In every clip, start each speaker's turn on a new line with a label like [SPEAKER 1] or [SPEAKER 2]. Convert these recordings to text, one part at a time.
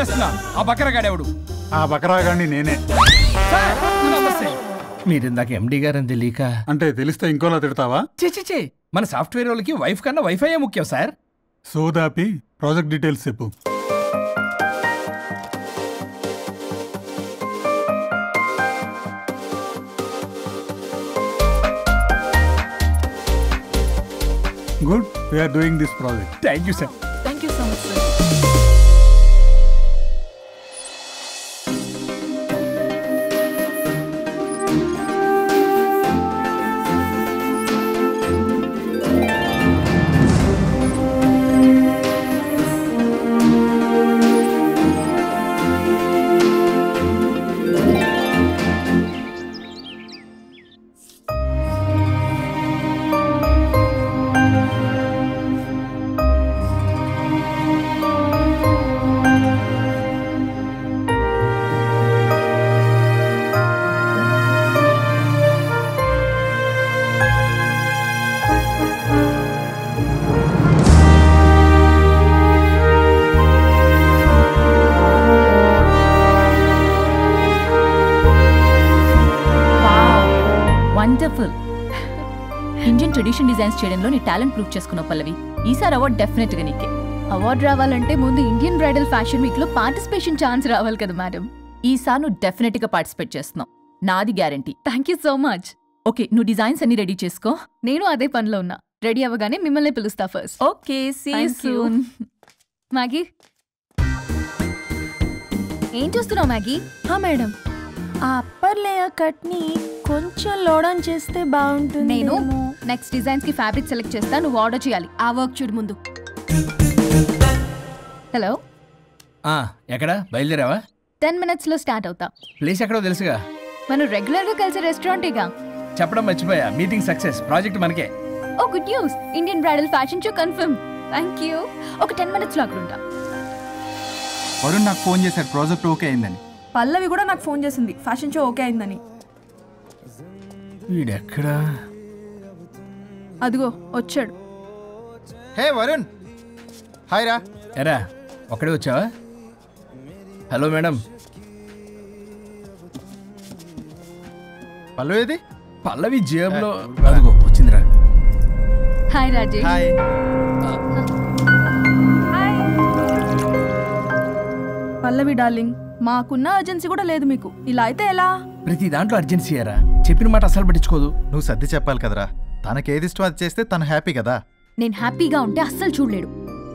[SPEAKER 1] చంపేస్తున్నా. ఆ బకరగాడెవడు?
[SPEAKER 2] ఆ బకరాగాడిని నేనే.
[SPEAKER 1] మీరు ఇందాక ఎండి గారని తెలియక.
[SPEAKER 2] అంటే తెలిస్తే ఇంకోలా తిడతావా?
[SPEAKER 1] చే మన సాఫ్ట్వేర్ వాళ్ళకి వైఫ్ కన్నా వైఫైయే ముఖ్యం సార్.
[SPEAKER 2] సోదాపి ప్రాజెక్ట్ డీటెయిల్స్ చెప్పు. Good. We are doing this project.
[SPEAKER 1] Thank you, sir.
[SPEAKER 3] Thank you so much, sir.
[SPEAKER 4] Wonderful. Indian tradition designs చేయడంలో నీ టాలెంట్ ప్రూవ్ చేసుకున్నావు పల్లవి. ఈసారి అవార్డు డెఫినెట్ గా నీకే.
[SPEAKER 5] అవార్డు రావాలంటే ముందు ఇండియన్ బ్రైడల్ ఫ్యాషన్ వీక్ లో పార్టిసిపేషన్ ఛాన్స్ రావాలి కదా మేడం.
[SPEAKER 4] ఈసారి నువ్వు డెఫినెట్ గా పార్టిసిపేట్ చేస్తున్నావు, నాది guarantee.
[SPEAKER 5] Thank you so much.
[SPEAKER 4] Okay, నువ్వు డిజైన్స్ అన్ని రెడీ చేసుకో.
[SPEAKER 5] నేను అదే పనిలో ఉన్నా. రెడీ అవ్వగానే మిమ్మల్ని పిలుస్తా first.
[SPEAKER 4] Okay, see you soon.
[SPEAKER 5] Maggi, ఏం చూస్తున్నావు మ్యాగీ?
[SPEAKER 3] మేడం, ఆ అప్పర్ లేయర్ కట్ ని కొంచెం లోడన్ చేస్తే బాగుంటుంది.
[SPEAKER 5] నేను నెక్స్ట్ డిజైన్స్ కి ఫ్యాబ్రిక్ సెలెక్ట్ చేస్తా, నువ్వు ఆర్డర్ చేయాలి. ఆ వర్క్ చూడు ముందు. హలో,
[SPEAKER 1] ఎక్కడ బయలుదేరావా?
[SPEAKER 5] 10 minutes లో స్టార్ట్ అవుతా.
[SPEAKER 1] ప్లేస్ ఎక్కడో తెలుసుగా.
[SPEAKER 5] మనం రెగ్యులర్ గా కలిసే రెస్టారెంటేగా.
[SPEAKER 1] చెప్పడం మర్చిపోయా, మీటింగ్ సక్సెస్, ప్రాజెక్ట్ మనకే.
[SPEAKER 5] Oh good news, Indian bridal fashion show confirm. Thank you. ఒక 10 minutes లో అక్కడ ఉంటా.
[SPEAKER 6] వరుణ్ నాకు ఫోన్ చేశాడు, ప్రాజెక్ట్ ఓకే అయిందని.
[SPEAKER 3] పల్లవి కూడా నాకు ఫోన్ చేసింది, ఫ్యాషన్ షో ఓకే అయిందని.
[SPEAKER 1] వీడెక్కడా?
[SPEAKER 3] అదిగో వచ్చాడు.
[SPEAKER 6] హే వరుణ్, హాయ్ రా.
[SPEAKER 1] ఎరా ఒక్కడే వచ్చావా? Hello madam.
[SPEAKER 6] పల్లవి ఏది?
[SPEAKER 1] పల్లవి జేబులో. అదిగో వచ్చిందిరా.
[SPEAKER 5] హాయ్ రాజేష్.
[SPEAKER 6] హాయ్.
[SPEAKER 3] పల్లవి డార్లింగ్, మాకున్న అర్జెన్సీ కూడా లేదు మీకు. ఇలా అయితే ఎలా?
[SPEAKER 1] ప్రతి దాంట్లో అర్జెన్సీ అరా. చెప్పిన మాట అసలు పట్టించుకోదు.
[SPEAKER 6] నువ్వు సర్ది చెప్పాలి కదరా. తనకేది ఇష్టం అది చేస్తే తను హ్యాపీ కదా.
[SPEAKER 5] నేను హ్యాపీగా ఉంటే అస్సలు చూడలేడు.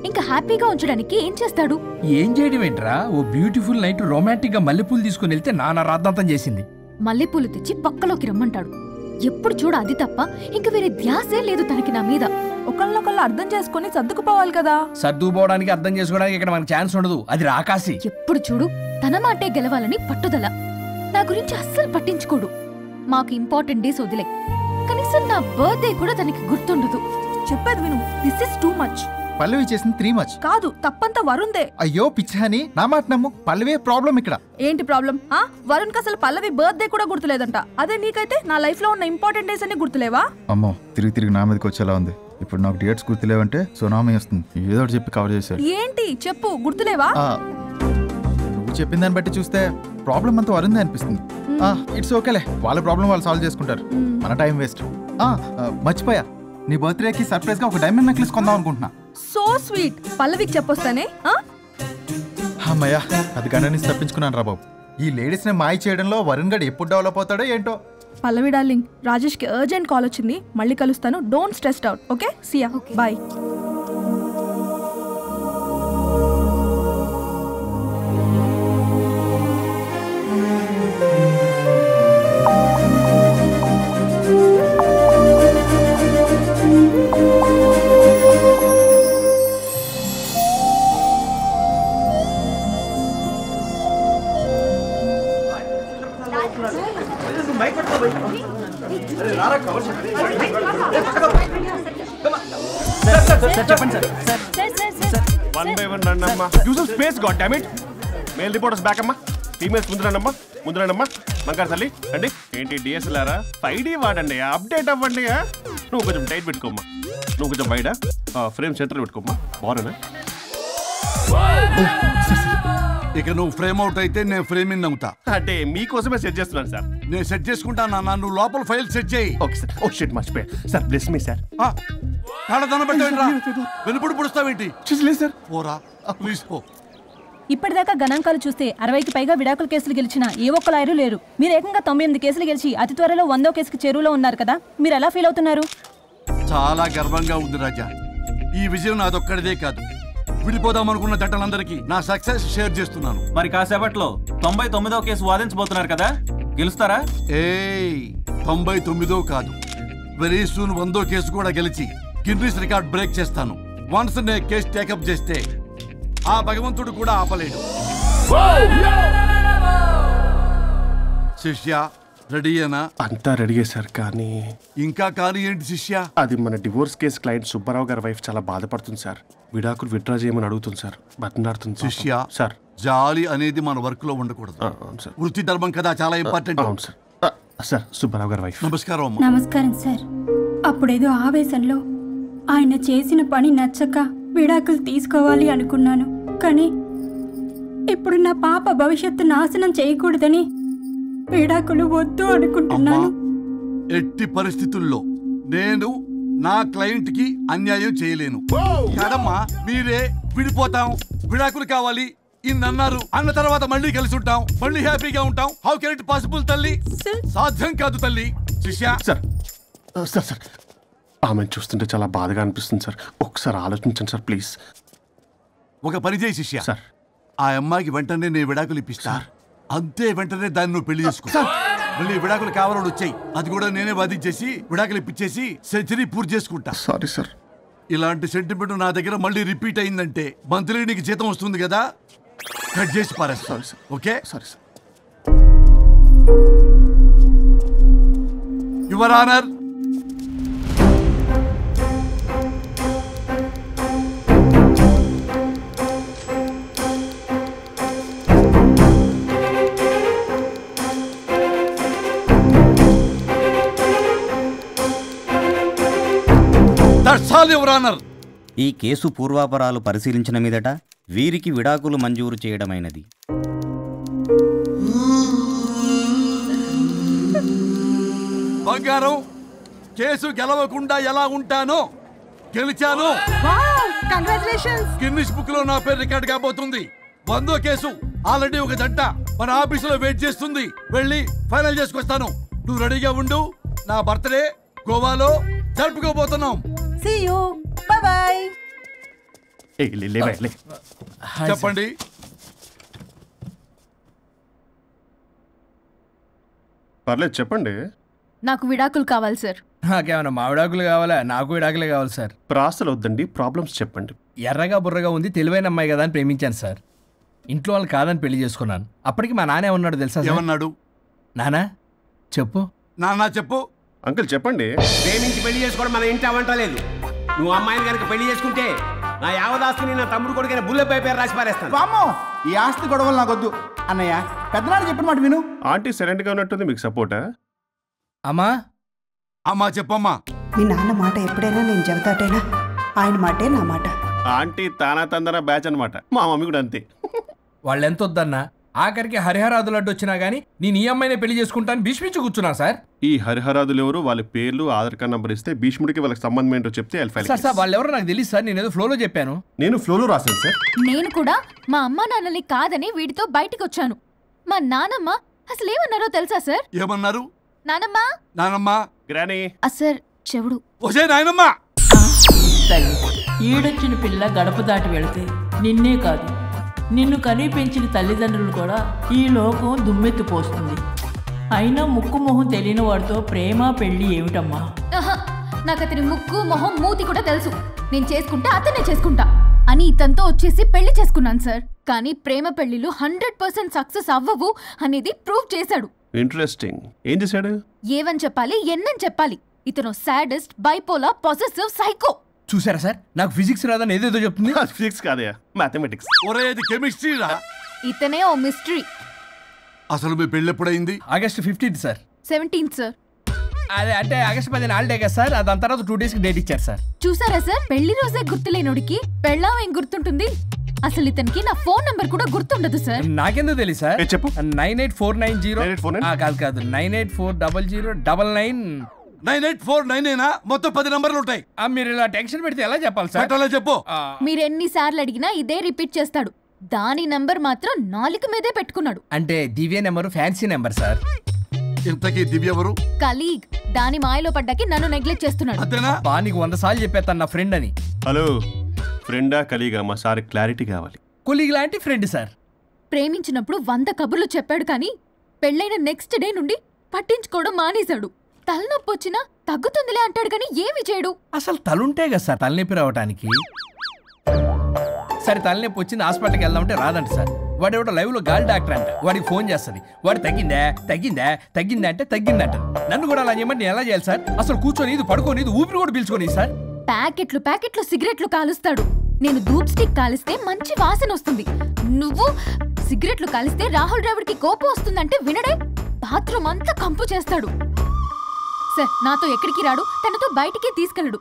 [SPEAKER 5] ఇంకా హ్యాపీగా ఉంచడానికి ఏం చేస్తాడు?
[SPEAKER 1] ఏం చేయడం ఏంట్రా? ఓ బ్యూటిఫుల్ నైట్ రొమాంటిక్ గా మల్లెపూలు తీసుకుని వెళ్తే నాన్న రాద్దాంతం చేసింది.
[SPEAKER 5] మల్లెపూలు తెచ్చి పక్కలోకి రమ్మంటాడు. ఎప్పుడు చూడ అది తప్ప ఇంక వేరే ధ్యాసే లేదు తనకి నా మీద.
[SPEAKER 3] ఒకళ్ళనొకళ్ళు అర్థం చేసుకుని సర్దుకుపోవాలి కదా.
[SPEAKER 1] సర్దుకుపోవడానికి అర్థం చేసుకోవడానికి ఇక్కడ మనకు ఛాన్స్ ఉండదు. అది రాకాసి.
[SPEAKER 5] ఎప్పుడు చూడు తన మాటే గెలవాలని పట్టుదల. నా గురించి అస్సలు పట్టించుకోడు. మాకు ఇంపార్టెంట్ డేస్ వదిలే, కనీసం నా బర్త్డే కూడా తనకి గుర్తుండదు.
[SPEAKER 3] చెప్పేది విను, దిస్ ఇస్ టూ మచ్.
[SPEAKER 6] పల్లవి చేసింది 3 much.
[SPEAKER 3] కాదు, తప్పంతా వరుణ్దే.
[SPEAKER 6] అయ్యో పిచ్చాని, నా మాట నమ్ము. పల్లవే ప్రాబ్లం ఇక్కడ.
[SPEAKER 3] ఏంటి ప్రాబ్లం? వరుణ్ కి అసలు పల్లవి బర్త్డే కూడా గుర్తులేదంట. అదే నీకైతే నా లైఫ్ లో ఉన్న ఇంపార్టెంట్ డేస్ అన్ని గుర్తులేవా?
[SPEAKER 6] అమ్మో, తిరిగి నా మీదకి వచ్చేలా ఉంది. ఇప్పుడు నాకు డేట్స్ గుర్తులేవంటే సునామీ వస్తుంది. ఏదో ఒకటి చెప్పి కవర్ చేశారు.
[SPEAKER 3] ఏంటి చెప్పు, గుర్తులేవా?
[SPEAKER 6] నువ్వు చెప్పిన దాన్ని బట్టి చూస్తే ప్రాబ్లం అంతా వరుందే అనిపిస్తుంది. ఇట్స్ ఓకేలే, వాళ్ళ ప్రాబ్లం వాళ్ళు సాల్వ్ చేసుకుంటారు. మన టైం వేస్ట్. మర్చిపోయా, నీ బర్త్డేకి సర్ప్రైజ్ గా ఒక డైమండ్ నెక్లెస్ కొందాం అనుకుంటున్నా.
[SPEAKER 3] So sweet. పల్లవికి చెప్పొస్తానే.
[SPEAKER 6] అమ్మయ్యా, అది గంట నుంచి తప్పించుకున్నాను రా బాబు. ఈ లేడీస్ ని మాయ చేయడంలో వరుణ్ గడ్ ఎప్పుడు డెవలప్ అవుతాడో ఏంటో.
[SPEAKER 3] పల్లవి డార్లింగ్, రాజేష్ కి అర్జెంట్ కాల్ వచ్చింది. మళ్ళీ కలుస్తాను. Don't stress out. Okay, see ya, bye.
[SPEAKER 7] One by one rannamma. Use some space, goddammit. Male reporters back amma. Females ముందు రండమ్మా. మంగారు తల్లి అండి. ఏంటి డిఎస్ఎల్ఆరా? 5D వాడండి, అప్డేట్ అవ్వండి. నువ్వు కొంచెం టైట్ పెట్టుకోమ్మా. నువ్వు కొంచెం బయట ఫ్రేమ్ సెంటర్ పెట్టుకోమ్మా. బాగున్నా
[SPEAKER 8] ఇక నువ్వు ఫ్రేమ్ అవుట్ అయితే నేను ఫ్రేమ్ ఇన్ అవుతా.
[SPEAKER 7] అంటే మీకోసమే సెట్ చేస్తున్నాను సార్.
[SPEAKER 8] నేను సెట్ చేసుకుంటాను నాన్న, నువ్వు లోపల ఫైల్ సెట్ చేయి.
[SPEAKER 7] Okay sir. ఓ షిట్ మర్చిపోయా సార్. Bless me sir.
[SPEAKER 8] కాళ్ళ పెట్టేంట్రా, వెనుపుడు పుడుస్తావేంటి?
[SPEAKER 7] లేదు సార్.
[SPEAKER 8] పోరా ప్లీజ్ పో.
[SPEAKER 9] ఇప్పటిదాకా గణాంకాలు చూస్తే 60కి పైగా విడాకుల కేసులు గెలిచిన ఏ ఒక్క లాయరు లేరు. మీరు ఏకంగా 98 కేసులు గెలిచి అతి త్వరలో 100వ కేసుకి చెరువులో ఉన్నారు కదా, మీరు ఎలా ఫీల్ అవుతున్నారు?
[SPEAKER 8] చాలా గర్వంగా ఉంది రాజా. ఈ విజయం నాదొక్కడిదే కాదు, విడిపోదాం అనుకున్న జంటలందరికీ నా సక్సెస్ షేర్ చేస్తున్నాను.
[SPEAKER 10] మరి కాసేపట్లో 99వ కేసు వాదించబోతున్నారు కదా, గెలుస్తారా?
[SPEAKER 8] 99 కాదు, వెరీ సూన్ 100వ కేసు కూడా గెలిచి గిన్నిస్ రికార్డ్ బ్రేక్ చేస్తాను. వన్స్ నే కేసు టేకప్ చేస్తే ఆ భగవంతుడు కూడా ఆపలేడు. శిష్య రెడీయేనా?
[SPEAKER 7] అంతా రెడీయే సార్. కానీ
[SPEAKER 8] ఇంకా కానీ ఏంటి శిష్య?
[SPEAKER 7] అది మన డివోర్స్ కేసు క్లయింట్ సుబ్బారావు గారి వైఫ్ చాలా బాధపడుతుంది సార్. విడాకులు విత్డ్రా చేయమని అడుగుతుంది సార్, బతినాడుతుంది.
[SPEAKER 8] శిష్య
[SPEAKER 7] సార్,
[SPEAKER 8] జాలి అనేది మన వర్క్ లో ఉండకూడదు.
[SPEAKER 7] అవును సార్.
[SPEAKER 8] వృత్తి ధర్మం కదా, చాలా ఇంపార్టెంట్.
[SPEAKER 7] అవును సార్. సార్, సుబ్బారావు గారి వైఫ్.
[SPEAKER 8] నమస్కారం అమ్మా.
[SPEAKER 11] నమస్కారం సార్. అప్పుడేదో ఆవేశంలో ఆయన చేసిన పని నచ్చక విడాకులు తీసుకోవాలి అనుకున్నాను. కానీ ఇప్పుడు నా పాప భవిష్యత్తు నాశనం చేయకూడదని విడాకులు వద్దు అనుకుంటున్నాను.
[SPEAKER 8] ఎట్టి పరిస్థితుల్లో నేను నా క్లయింట్ కి అన్యాయం చేయలేను కదమ్మా. మీరే విడిపోతాం, విడాకులు కావాలి ఇన్నన్నారు అన్న తర్వాత మళ్ళీ కలిసి ఉంటాం, మళ్ళీ హ్యాపీగా ఉంటాం. హౌ కెన్ ఇట్ పాసిబుల్ తల్లి? సాధ్యం కాదు తల్లి. శిష్య
[SPEAKER 7] సార్, సార్ సార్ ఆమెను చూస్తుంటే చాలా బాధగా అనిపిస్తుంది సార్. ఒకసారి ఆలోచించండి సార్ ప్లీజ్.
[SPEAKER 8] ఒక పని చేయి శిష్య,
[SPEAKER 7] సార్
[SPEAKER 8] ఆ అమ్మాయికి వెంటనే నేను విడాకులు ఇప్పిస్తా. అంతే, వెంటనే దాన్ని నువ్వు పెళ్లి చేసుకో. మళ్ళీ విడాకులు కావాలని వచ్చాయి, అది కూడా నేనే వాదించేసి విడాకులు ఇప్పించేసి సెంచరీ పూర్తి చేసుకుంటా.
[SPEAKER 7] Sorry sir.
[SPEAKER 8] ఇలాంటి సెంటిమెంట్ నా దగ్గర మళ్ళీ రిపీట్ అయిందంటే మంత్లీ నీకు జీతం వస్తుంది కదా, కట్ చేసి పారేస్తా. Okay?
[SPEAKER 7] Sorry sir.
[SPEAKER 8] Your honour,
[SPEAKER 12] ఈ కేసు పూర్వాపరాలు పరిశీలించిన మీదట వీరికి విడాకులు మంజూరు చేయడమైనది.
[SPEAKER 8] బంగారం, కేసు గెలవకుండా ఎలా ఉంటానో గెలిచాను. గిన్నిస్ బుక్ లో నా పేరు రికార్డ్ కాబోతుంది. 100వ కేసు ఆల్రెడీ ఒక జంట మన ఆఫీసులో వెయిట్ చేస్తుంది. వెళ్ళి ఫైనల్ చేసుకొస్తాను. నువ్వు రెడీగా ఉండు. నా బర్త్డే గోవాలో జరుపుకోబోతున్నాం.
[SPEAKER 3] See you. Bye bye.
[SPEAKER 8] చెప్పండి.
[SPEAKER 7] పర్లేదు చెప్పండి.
[SPEAKER 5] నాకు విడాకులు కావాలి సార్.
[SPEAKER 1] నాకేమన్నా మా విడాకులు కావాలా? నాకు విడాకులే కావాలి సార్.
[SPEAKER 7] ప్రాసలు వద్దండి, ప్రాబ్లమ్స్ చెప్పండి.
[SPEAKER 1] ఎర్రగా బుర్రగా ఉంది, తెలివైన అమ్మాయి కదా అని ప్రేమించాను సార్. ఇంట్లో వాళ్ళు కాదని పెళ్లి చేసుకున్నాను. అప్పటికి మా నాన్న ఏమన్నాడు తెలుసా?
[SPEAKER 8] ఏమన్నాడు?
[SPEAKER 1] నానా చెప్పు.
[SPEAKER 8] నాన్న చెప్పు.
[SPEAKER 7] అంకుల్ చెప్పండి.
[SPEAKER 13] ప్రేమించి పెళ్లి చేసుకోవడం మన ఇంటి అవంటలేదు. నువ్వు అమ్మాయిని కనుక పెళ్లి చేసుకుంటే నా యావదాస్తిని నా తమ్ముడు కొడుకైన బుల్లెపై పేరు రాసి పారేస్తాను.
[SPEAKER 6] వామ్మో, ఈ ఆస్తి గొడవలు నాకొద్దు. అన్నయ్య, పెద్దనాడు చెప్పిన మాట విను.
[SPEAKER 7] ఆంటీ సైలెంట్ గా ఉన్నట్టుంది, మీకు సపోర్టా?
[SPEAKER 1] అమ్మా
[SPEAKER 8] అమ్మా చెప్పమ్మా.
[SPEAKER 14] మీ నాన్న మాట ఎప్పుడైనా నేను చెబుతాటేనా? ఆయన మాటే నా మాట.
[SPEAKER 7] ఆంటీ తానా తందన బ్యాచ్ అనమాట. మా మమ్మీ కూడా అంతే.
[SPEAKER 1] వాళ్ళు ఎంత వద్దన్నా ఆఖరికి హరిహరాదులు అడ్డు వచ్చినా గానీ నేను ఈ అమ్మాయినే పెళ్లి చేసుకుంటాను భీష్మించి కూర్చున్నా సార్.
[SPEAKER 7] ఈ హరిహరాదులు ఎవరు, వాళ్ళ పేర్లు ఆధార్ కార్డ్ నంబర్ ఇస్తే భీష్ముడికి వాళ్ళకి సంబంధం ఏంటో చెప్తే
[SPEAKER 1] సార్ వాళ్ళు ఎవరో నాకు తెలియదు సార్. నేను ఏదో ఫ్లోలో చెప్పాను.
[SPEAKER 7] నేను ఫ్లోలో రాశాను సార్.
[SPEAKER 5] నేను కూడా మా అమ్మా నాన్నని కాదని వీడితో బయటికి వచ్చాను. మా నానమ్మ అసలు ఏమన్నారో తెలుసా సార్?
[SPEAKER 8] ఏమన్నారు?
[SPEAKER 5] నానమ్మా
[SPEAKER 8] నానమ్మా
[SPEAKER 7] గ్రానీ
[SPEAKER 5] సార్ చెవుడు.
[SPEAKER 8] ఓసే నాయనమ్మా.
[SPEAKER 15] ఈడొచ్చిన పిల్ల గడప దాటి వెళితే నిన్నే కాదు, నిన్ను కనీ పెంచిన తల్లిదండ్రులు కూడా ఈ లోకం దుమ్మెత్తిపోస్తుంది. అయినా ముక్కు మొహం తెలియని వాడితో ప్రేమ పెళ్లి ఏమిటమ్మా?
[SPEAKER 5] నాకు అతని ముక్కు మొహం మూతి కూడా తెలుసు. నేను చేసుకుంటా అతనే చేసుకుంటా అని ఇతనితో వచ్చేసి పెళ్లి చేసుకున్నాను సార్. కానీ ప్రేమ పెళ్లిలు 100% సక్సెస్ అవ్వవు అనేది ప్రూవ్ చేశాడు.
[SPEAKER 7] ఇంట్రెస్టింగ్. ఏం చేశాడు?
[SPEAKER 5] ఏవని చెప్పాలి, ఎన్నని చెప్పాలి. ఇతను సాడెస్ట్, బైపోలా, పొసెసివ్, సైకో.
[SPEAKER 1] చూసారా సార్, నాకు ఫిజిక్స్ రాదని ఏదేదో చెప్తుంది.
[SPEAKER 7] ఫిజిక్స్ కాదయా, మ్యాథమెటిక్స్.
[SPEAKER 8] ఒరేది కెమిస్ట్రీ రా.
[SPEAKER 5] ఇతనే ఓ మిస్టరీ.
[SPEAKER 8] అసలు మీ పెళ్ళి ఎప్పుడైంది?
[SPEAKER 1] August 15 sir.
[SPEAKER 5] 17 సార్.
[SPEAKER 1] అదే అంటే ఆగస్ట్ 10 హాలిడే కదా సార్. దాని తర్వాత 2 days కి డేట్ ఇచ్చారు సార్.
[SPEAKER 5] చూసారా సార్, పెళ్లి రోజే గుర్తులేనోడికి పెళ్ళాం ఏం గుర్తుంటుంది? అసలు ఇతనికి నా ఫోన్ నంబర్ కూడా గుర్తుండదు సార్.
[SPEAKER 1] నాకెందుకు తెలియదు సార్.
[SPEAKER 7] చెప్పు.
[SPEAKER 1] 98490 కాదు 9840099.
[SPEAKER 8] 98499 మొత్తం 10 నంబర్లు ఉంటాయి.
[SPEAKER 1] మీరు ఇలా టెన్షన్ పెడితే ఎలా చెప్పాలి సార్?
[SPEAKER 8] అలా చెప్పు.
[SPEAKER 5] మీరు ఎన్నిసార్లు అడిగినా ఇదే రిపీట్ చేస్తాడు. దాని నంబర్ మాత్రం నాలుక మీదే పెట్టుకున్నాడు.
[SPEAKER 1] అంటే దివ్య నెంబర్ ఫ్యాన్సీ నెంబర్ సార్.
[SPEAKER 8] ఇంతకీ దివ్య ఎవరు?
[SPEAKER 5] కలీగ్. దాని మాయలో పడ్డాకి నన్ను నెగ్లెక్ట్ చేస్తున్నాడు.
[SPEAKER 1] బా నీకు 100 సార్లు చెప్పేస్తాను నా ఫ్రెండ్ అని.
[SPEAKER 7] హలో, ఫ్రెండా కలీగా? మా సార్ క్లారిటీ కావాలి.
[SPEAKER 1] కొలీగ్ లాంటి ఫ్రెండ్ సార్.
[SPEAKER 5] ప్రేమించినప్పుడు 100 కబుర్లు చెప్పాడు కానీ పెళ్ళైన నెక్స్ట్ డే నుండి పట్టించుకోవడం మానేశాడు. తలనొప్పి వచ్చినా తగ్గుతుందిలే అంటాడు కానీ ఏమి చేయడు.
[SPEAKER 1] అసలు తలుంటే కదా సార్ తలనొప్పి రావడానికి. సరే తలనొప్పి వచ్చింది హాస్పిటల్కి వెళ్దామంటే రాదంట సార్. వాడు ఎవడో లైవ్ లో గాలి డాక్టర్ అంట. వాడికి ఫోన్ చేస్తుంది. వాడు తగ్గిందా అంటే తగ్గిందంట. నన్ను కూడా అలా చేయమంటే ఎలా చేయాలి సార్? అసలు కూర్చొని ఇది పడుకోని ఇది ఊపిరి కూడా పీల్చుకొని సార్.
[SPEAKER 5] ప్యాకెట్లు సిగరెట్లు కాలుస్తాడు. నేను ధూప్ స్టిక్ కాలిస్తే మంచి వాసన వస్తుంది. నువ్వు సిగరెట్లు కాలిస్తే రాహుల్ ద్రావిడ్కి కోపం వస్తుందంటే వినడే. బాత్రూమ్ అంతా కంపు చేస్తాడు. సార్ నాతో ఎక్కడికి రాడు, తనతో బయటికి తీసుకెళ్ళడు.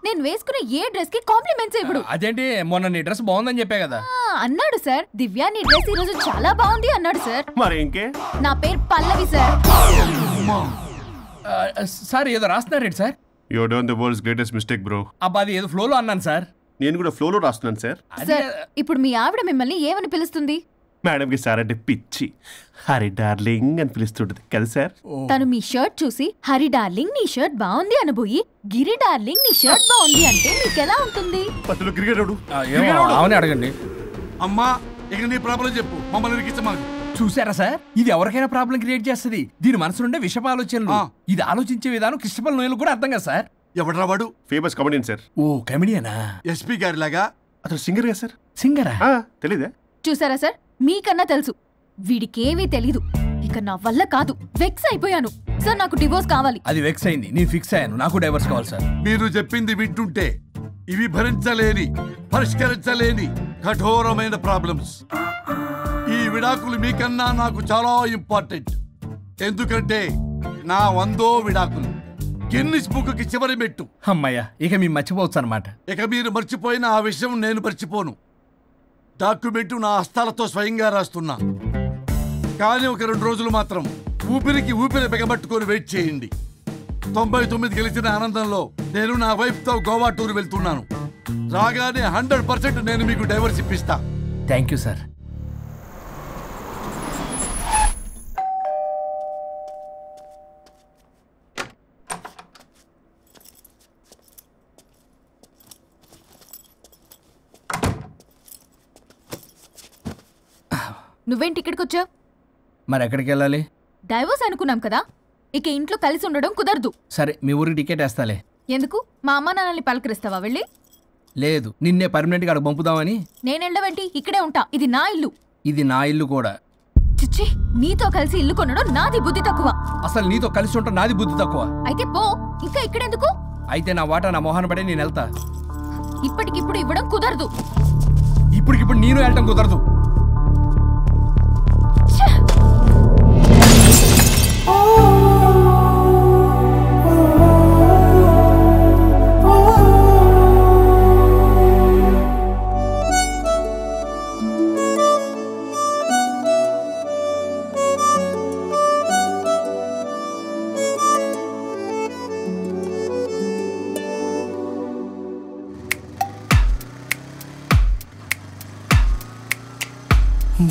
[SPEAKER 5] నేను వేసుకునే ఏ డ్రెస్ కి కాంప్లిమెంట్స్ ఇవ్వడు.
[SPEAKER 1] అదేంటి మొన్న నీ డ్రెస్ బాగుందని చెప్పా కదా.
[SPEAKER 5] అన్నాడు సార్. దివ్య నీ డ్రెస్ ఈ రోజు చాలా బాగుంది అన్నాడు సార్.
[SPEAKER 7] మరి ఇంకే?
[SPEAKER 5] నా పేరు పల్లవి సార్.
[SPEAKER 1] సార్ ఏదో రాస్తున్నారేంటి sir?
[SPEAKER 7] You are done the world's greatest mistake bro.
[SPEAKER 1] అబ్బా అది ఏదో ఫ్లోలో అన్నాను సార్.
[SPEAKER 7] నేను కూడా ఫ్లోలో రాస్తున్నాను సార్.
[SPEAKER 5] సార్ ఇప్పుడు మీ ఆవిడ మిమ్మల్ని ఏమని పిలుస్తుంది?
[SPEAKER 7] మేడం కి సార్ అంటే పిచ్చి. హరి డార్లింగ్ అని పిలుస్తుంటది కదా సార్.
[SPEAKER 5] తను మీ షర్ట్ చూసి హరి డార్లింగ్ నీ షర్ట్ బాగుంది అనబోయి గిరి డార్లింగ్ నీ షర్ట్ బాగుంది అంటే మీకు ఎలా ఉంటుంది?
[SPEAKER 7] పత్తులు క్రికెటరు.
[SPEAKER 1] అవునే అడగండి.
[SPEAKER 8] అమ్మా ఇక నీ ప్రాబ్లం చెప్పు, మమ్మల్ని ఇరికించమాకు.
[SPEAKER 1] చూసారా సార్, ఇది ఎవరికైనా ప్రాబ్లం క్రియేట్ చేస్తుంది. దీని మనసు నుండే విషప ఆలోచనలు. ఇది ఆలోచించే విధానం కృష్ణపల్ నోయలు కూడా అర్థం కదా సార్.
[SPEAKER 8] ఎవడరా వాడు?
[SPEAKER 7] Famous comedian sir.
[SPEAKER 1] ఓ కమెడియనా?
[SPEAKER 8] ఎస్పీ గారి లాగా.
[SPEAKER 7] అతను సింగర్ కదా సార్.
[SPEAKER 1] సింగరా?
[SPEAKER 7] తెలీదా?
[SPEAKER 5] చూసారా సార్, మీకన్నా తెలుసు. వీడికేమీ తెలీదు. ఇక నా వల్ల కాదు, వెక్స్ అయిపోయాను సార్. నాకు డివోర్స్ కావాలి.
[SPEAKER 1] అది వెక్స్ అయింది, నేను ఫిక్స్ అయ్యాను. నాకు డైవర్స్ కావాలి సార్.
[SPEAKER 8] మీరు చెప్పింది వింటుంటే ఇవి భరించలేని, పరిష్కరించలేని కఠోరమైన ప్రాబ్లమ్స్. ఈ విడాకులు మీకన్నా నాకు చాలా ఇంపార్టెంట్. ఎందుకంటే నా 100వ విడాకులు గిన్నిస్ బుక్కి చివరి మెట్టు.
[SPEAKER 1] అమ్మయ్య, ఇక మేము మర్చిపోవచ్చు అనమాట.
[SPEAKER 8] ఇక మీరు మర్చిపోయిన ఆ విషయం నేను మర్చిపోను. డాక్యుమెంటు నా హస్తాలతో స్వయంగా రాస్తున్నా. కానీ ఒక 2 రోజులు మాత్రం ఊపిరికి ఊపిరి బిగబట్టుకొని వెయిట్ చేయండి. 99 గెలిచిన ఆనందంలో నేను నా వైఫ్తో గోవా టూర్ వెళ్తున్నాను. రాగానే 100% నేను మీకు డైవర్స్ ఇప్పిస్తా.
[SPEAKER 1] Thank you sir.
[SPEAKER 5] నువ్వేంటి ఇక్కడికి వచ్చావు?
[SPEAKER 1] మరి ఎక్కడికి వెళ్ళాలి?
[SPEAKER 5] డైవోర్స్ అనుకున్నాం కదా, ఇక ఇంట్లో కలిసి ఉండడం కుదరదు.
[SPEAKER 1] సరే మీ ఊరికి టికెట్ వేస్తాలే.
[SPEAKER 5] ఎందుకు? మా అమ్మ నాన్నల్ని పలకరిస్తావా వెళ్ళి?
[SPEAKER 1] లేదు, నిన్నే పర్మనెంట్గా అక్కడ పంపుదామని.
[SPEAKER 5] నేనెళ్ళవేంటి? ఇక్కడే ఉంటా. ఇది నా ఇల్లు.
[SPEAKER 1] ఇది నా ఇల్లు కూడా.
[SPEAKER 5] చిచ్చి, నీతో కలిసి ఇల్లు కొనడం నాది బుద్ధి తక్కువ.
[SPEAKER 1] అసలు నీతో కలిసి ఉంటా నాది బుద్ధి తక్కువ.
[SPEAKER 5] అయితే పో, ఇంకా ఇక్కడెందుకు?
[SPEAKER 1] అయితే నా వాటా నా మొహాన పడే నేను వెళ్తా.
[SPEAKER 5] ఇప్పటికిప్పుడు ఇవ్వడం కుదరదు.
[SPEAKER 1] ఇప్పటికిప్పుడు నేను వెళ్ళటం కుదరదు.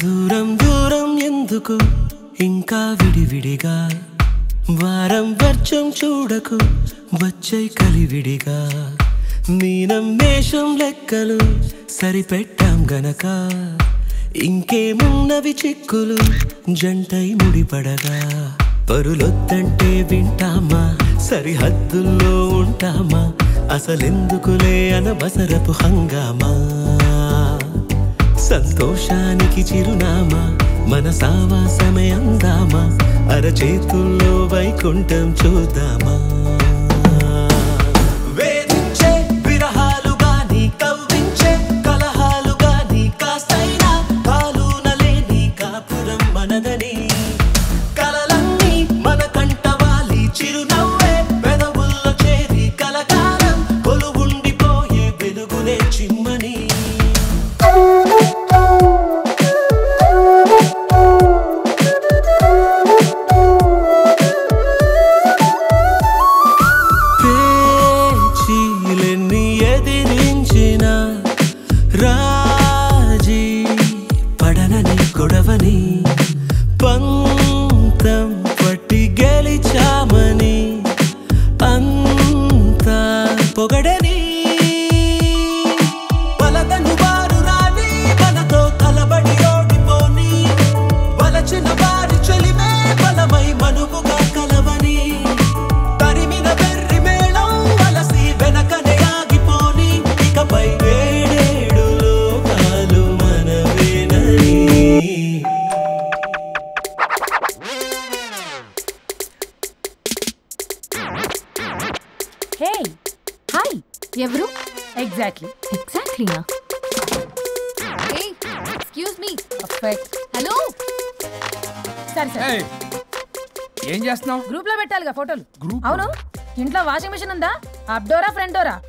[SPEAKER 16] దూరం దూరం ఎందుకు ఇంకా విడివిడిగా, వారం వర్షం చూడకు వచ్చై కలివిడిగా, మీనం మేషం లెక్కలు సరిపెట్టాం గనక, ఇంకేమున్నవి చిక్కులు జంటై ముడిపడగా, పరులొద్దంటే వింటామా, సరిహద్దుల్లో ఉంటామా, అసలెందుకులే అనవసరపు హంగామా, సంతోషానికి చిరునామా మన సావాసమే అందామా, అరచేతుల్లో వైకుంఠం చూద్దామా. వేధించే విరహాలు గాని, కవ్వించే కలహాలు గాని, కాస్తైనా కాలునలేని కాపురం మనదని, కలలన్నీ మన కంటవాలి చిరునవ్వే పెదవుల్లో చేరి కలకాలం కొలువుండిపోయే వెలుగునే చిమ్మని. గొడవని పంతం పట్టి గెలిచామని అంతా పొగడని వలదను వారు రాని మనతో కలబడి ఓడిపోని వలచిన వారి చెలిమే బలమై మనువుగా కలవని తరిమిన బెర్రి మేళం వలసి వెనకనే ఆగిపోని ఇకపై ఏడేడు లోకాలు మనవేనని
[SPEAKER 5] హే హాయ్ ఎవరు ఎగ్జాక్ట్లీ ఎగ్జాక్ట్లీనా హే ఎక్స్క్యూజ్ మీ హలో
[SPEAKER 3] సరే సరే
[SPEAKER 1] ఏయ్, ఏం చేస్తున్నావు?
[SPEAKER 3] గ్రూప్ లో పెట్టాలిగా ఫోటోలు అవును ఇంట్లో వాషింగ్ మిషన్ ఉందా అప్ డోరా ఫ్రంట్ డోరా